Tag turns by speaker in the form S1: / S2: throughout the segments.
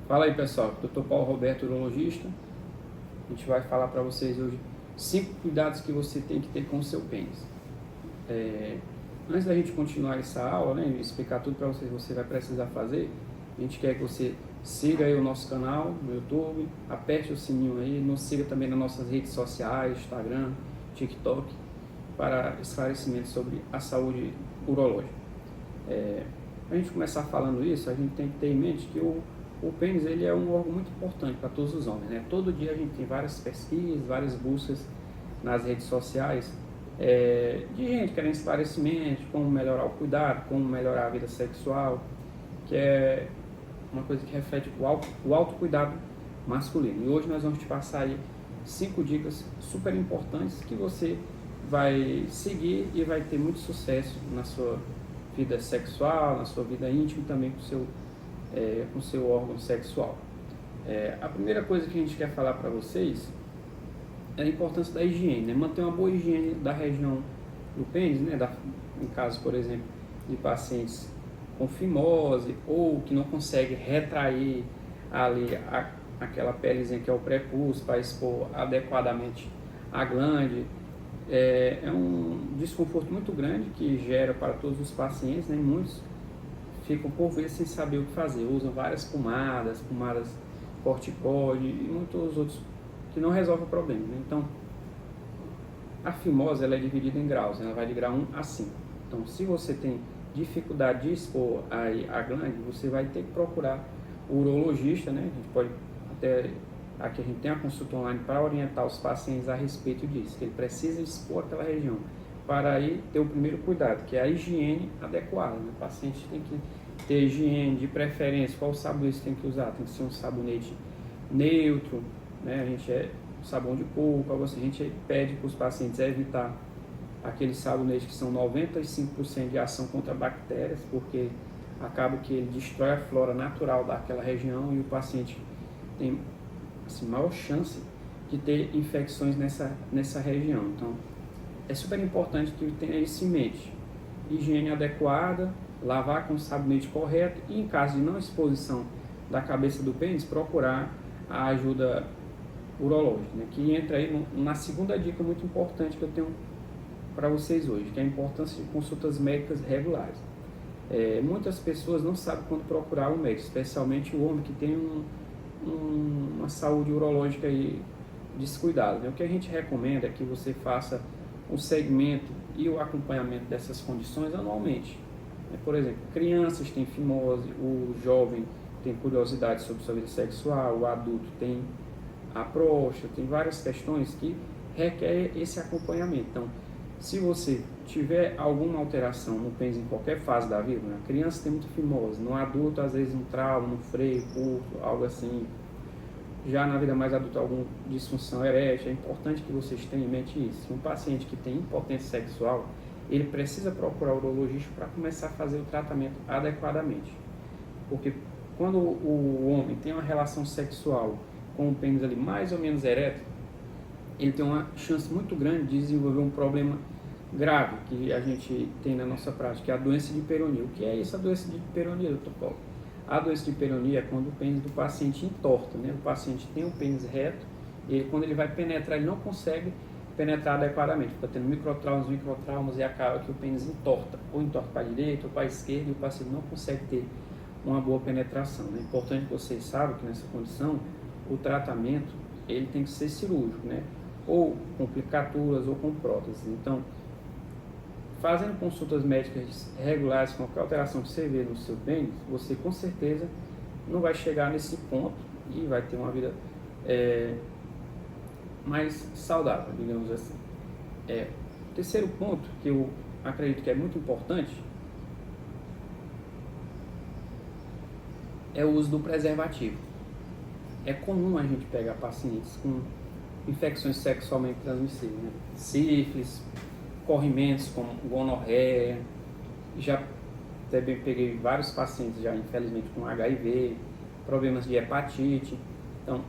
S1: Fala aí, pessoal, Dr. Paulo Roberto, urologista. A gente vai falar para vocês hoje 5 cuidados que você tem que ter com o seu pênis. Antes da gente continuar essa aula, né, e explicar tudo para vocês que você vai precisar fazer, a gente quer que você siga aí o nosso canal no YouTube, aperte o sininho aí, nos siga também nas nossas redes sociais, Instagram, TikTok, para esclarecimento sobre a saúde urológica. Para a gente começar falando isso, a gente tem que ter em mente que o pênis ele é um órgão muito importante para todos os homens, né? Todo dia a gente tem várias pesquisas, várias buscas nas redes sociais de gente querendo esclarecimento, como melhorar o cuidado, como melhorar a vida sexual, que é uma coisa que reflete o autocuidado masculino. E hoje nós vamos te passar aí 5 dicas super importantes que você vai seguir e vai ter muito sucesso na sua vida sexual, na sua vida íntima e também com o seu órgão sexual. A primeira coisa que a gente quer falar para vocês é a importância da higiene, né? Manter uma boa higiene da região do pênis, né? Em caso, por exemplo, de pacientes com fimose ou que não consegue retrair ali aquela pelezinha que é o prepúcio para expor adequadamente a glande. É um desconforto muito grande que gera para todos os pacientes, né? Muitos ficam por vezes sem saber o que fazer, usam várias pomadas corticoide e muitos outros que não resolvem o problema, né? Então, a fimose ela é dividida em graus, ela vai de grau 1 a 5. Então, se você tem dificuldade de expor a glande, você vai ter que procurar o urologista, né? A gente pode até aqui a gente tem a consulta online para orientar os pacientes a respeito disso, que ele precisa expor aquela região para aí ter o primeiro cuidado, que é a higiene adequada, né? O paciente tem que ter higiene, de preferência, qual sabonete tem que usar, tem que ser um sabonete neutro, né? A gente sabão de coco, a gente pede para os pacientes evitar aqueles sabonetes que são 95% de ação contra bactérias, porque acaba que ele destrói a flora natural daquela região e o paciente tem assim, maior chance de ter infecções nessa região. Então, é super importante que tenha isso em mente. Higiene adequada, lavar com o sabonete correto e, em caso de não exposição da cabeça do pênis, procurar a ajuda urológica, né? Que entra aí na segunda dica muito importante que eu tenho para vocês hoje, que é a importância de consultas médicas regulares. Muitas pessoas não sabem quando procurar um médico, especialmente o homem que tem uma saúde urológica aí descuidada, né? O que a gente recomenda é que você faça o segmento e o acompanhamento dessas condições anualmente. Por exemplo, crianças têm fimose, o jovem tem curiosidade sobre sua vida sexual, o adulto tem a próstata, tem várias questões que requerem esse acompanhamento. Então, se você tiver alguma alteração no pênis em qualquer fase da vida, né? A criança tem muita fimose, no adulto às vezes um trauma, um freio curto, algo assim, já na vida mais adulta alguma disfunção erétil, é importante que vocês tenham em mente isso. Um paciente que tem impotência sexual, ele precisa procurar o urologista para começar a fazer o tratamento adequadamente. Porque quando o homem tem uma relação sexual com o pênis ali mais ou menos ereto, ele tem uma chance muito grande de desenvolver um problema grave que a gente tem na nossa prática, que é a doença de hiperonia. O que é isso, a doença de hiperonia, doutor Paulo? A doença de hiperonia é quando o pênis do paciente entorta, né? O paciente tem o pênis reto e quando ele vai penetrar, ele não consegue penetrar adequadamente. Fica tendo microtraumas e acaba que o pênis entorta, ou entorta para a direita ou para a esquerda, e o paciente não consegue ter uma boa penetração. É importante que vocês saibam que nessa condição, o tratamento ele tem que ser cirúrgico, né? Ou com aplicaturas ou com próteses. Então, fazendo consultas médicas regulares com qualquer alteração que você vê no seu pênis, você com certeza não vai chegar nesse ponto e vai ter uma vida mais saudável, digamos assim. O terceiro ponto, que eu acredito que é muito importante, é o uso do preservativo. É comum a gente pegar pacientes com infecções sexualmente transmissíveis, né? Sífilis, corrimentos como gonorreia, já também peguei vários pacientes já infelizmente com HIV, problemas de hepatite. Então,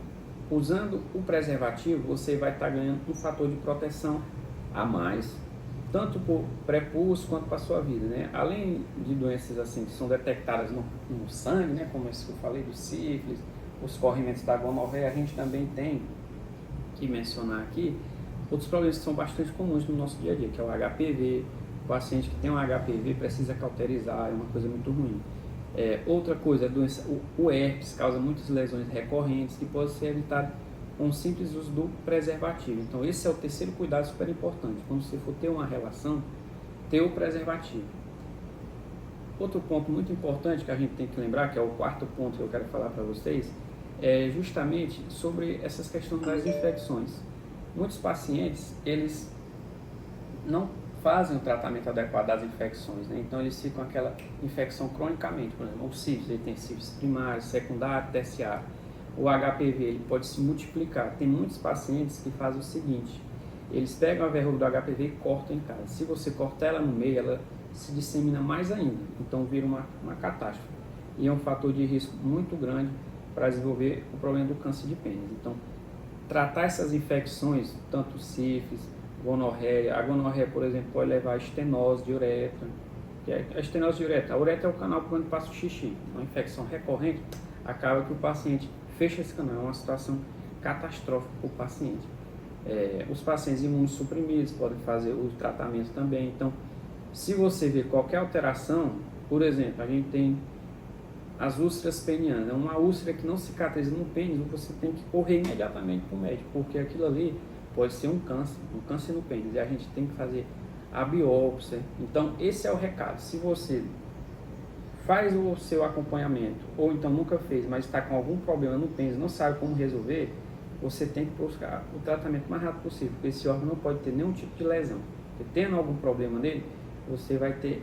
S1: usando o preservativo, você vai estar ganhando um fator de proteção a mais, tanto para o prepúcio quanto para a sua vida, né? Além de doenças assim que são detectadas no sangue, né? Como esse que eu falei, do sífilis, os corrimentos da gonorreia, a gente também tem que mencionar aqui outros problemas que são bastante comuns no nosso dia a dia, que é o HPV. O paciente que tem um HPV precisa cauterizar, é uma coisa muito ruim. Outra coisa, o herpes causa muitas lesões recorrentes que podem ser evitadas com o simples uso do preservativo. Então esse é o terceiro cuidado super importante. Quando você for ter uma relação, ter o preservativo. Outro ponto muito importante que a gente tem que lembrar, que é o quarto ponto que eu quero falar para vocês, é justamente sobre essas questões das infecções. Muitos pacientes, eles não fazem o tratamento adequado das infecções, né? Então eles ficam com aquela infecção cronicamente, por exemplo, o sífilis, ele tem sífilis primário, secundário, terciário. O HPV, ele pode se multiplicar. Tem muitos pacientes que fazem o seguinte, eles pegam a verruga do HPV e cortam em casa. Se você cortar ela no meio, ela se dissemina mais ainda, então vira uma catástrofe. E é um fator de risco muito grande para desenvolver o problema do câncer de pênis. Então, tratar essas infecções, tanto sífilis, gonorreia. A gonorreia, por exemplo, pode levar a estenose de uretra. A estenose de uretra. A uretra é o canal por onde passa o xixi. Uma infecção recorrente acaba que o paciente fecha esse canal. É uma situação catastrófica para o paciente. Os pacientes imunossuprimidos podem fazer o tratamento também. Então, se você vê qualquer alteração, por exemplo, a gente tem as úlceras penianas, uma úlcera que não cicatriza no pênis, você tem que correr imediatamente para o médico, porque aquilo ali pode ser um câncer no pênis, e a gente tem que fazer a biópsia. Então, esse é o recado. Se você faz o seu acompanhamento, ou então nunca fez, mas está com algum problema no pênis, não sabe como resolver, você tem que buscar o tratamento mais rápido possível, porque esse órgão não pode ter nenhum tipo de lesão. Porque tendo algum problema nele, você vai ter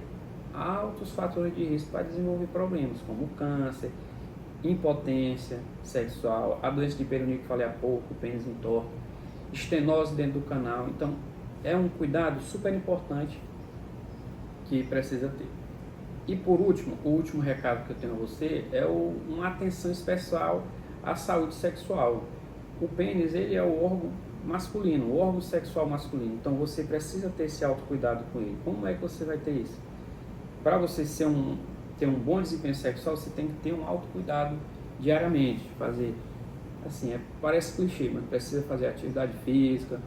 S1: altos fatores de risco para desenvolver problemas, como câncer, impotência sexual, a doença de hiperionia que falei há pouco, o pênis entorto, estenose dentro do canal. Então, é um cuidado super importante que precisa ter. E por último, o último recado que eu tenho a você é uma atenção especial à saúde sexual. O pênis, ele é o órgão masculino, o órgão sexual masculino. Então, você precisa ter esse autocuidado com ele. Como é que você vai ter isso? Para você ter um bom desempenho sexual, você tem que ter um autocuidado diariamente. Fazer, assim, parece clichê, mas precisa fazer atividade física,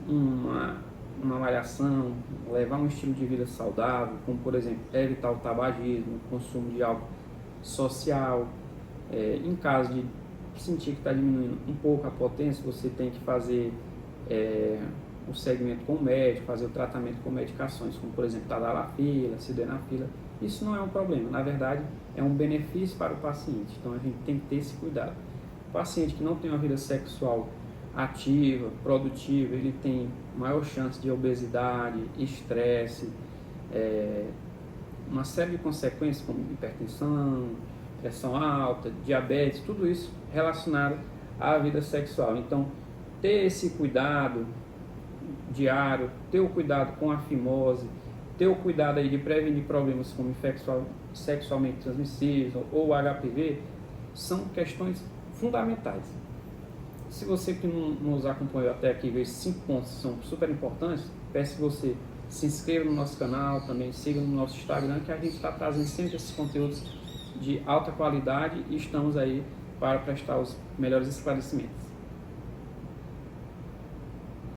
S1: uma malhação, levar um estilo de vida saudável, como por exemplo, evitar o tabagismo, o consumo de álcool social. Em caso de sentir que está diminuindo um pouco a potência, você tem que fazer o segmento com o médico, fazer o tratamento com medicações, como por exemplo tadalafila, sildenafila. Isso não é um problema, na verdade é um benefício para o paciente, então a gente tem que ter esse cuidado. O paciente que não tem uma vida sexual ativa, produtiva, ele tem maior chance de obesidade, estresse, uma série de consequências como hipertensão, pressão alta, diabetes, tudo isso relacionado à vida sexual. Então, ter esse cuidado diário, ter o cuidado com a fimose, ter o cuidado aí de prevenir problemas como infecção sexualmente transmissíveis ou HPV, são questões fundamentais. Se você que não nos acompanhou até aqui vê esses 5 pontos que são super importantes, peço que você se inscreva no nosso canal, também siga no nosso Instagram, que a gente está trazendo sempre esses conteúdos de alta qualidade e estamos aí para prestar os melhores esclarecimentos.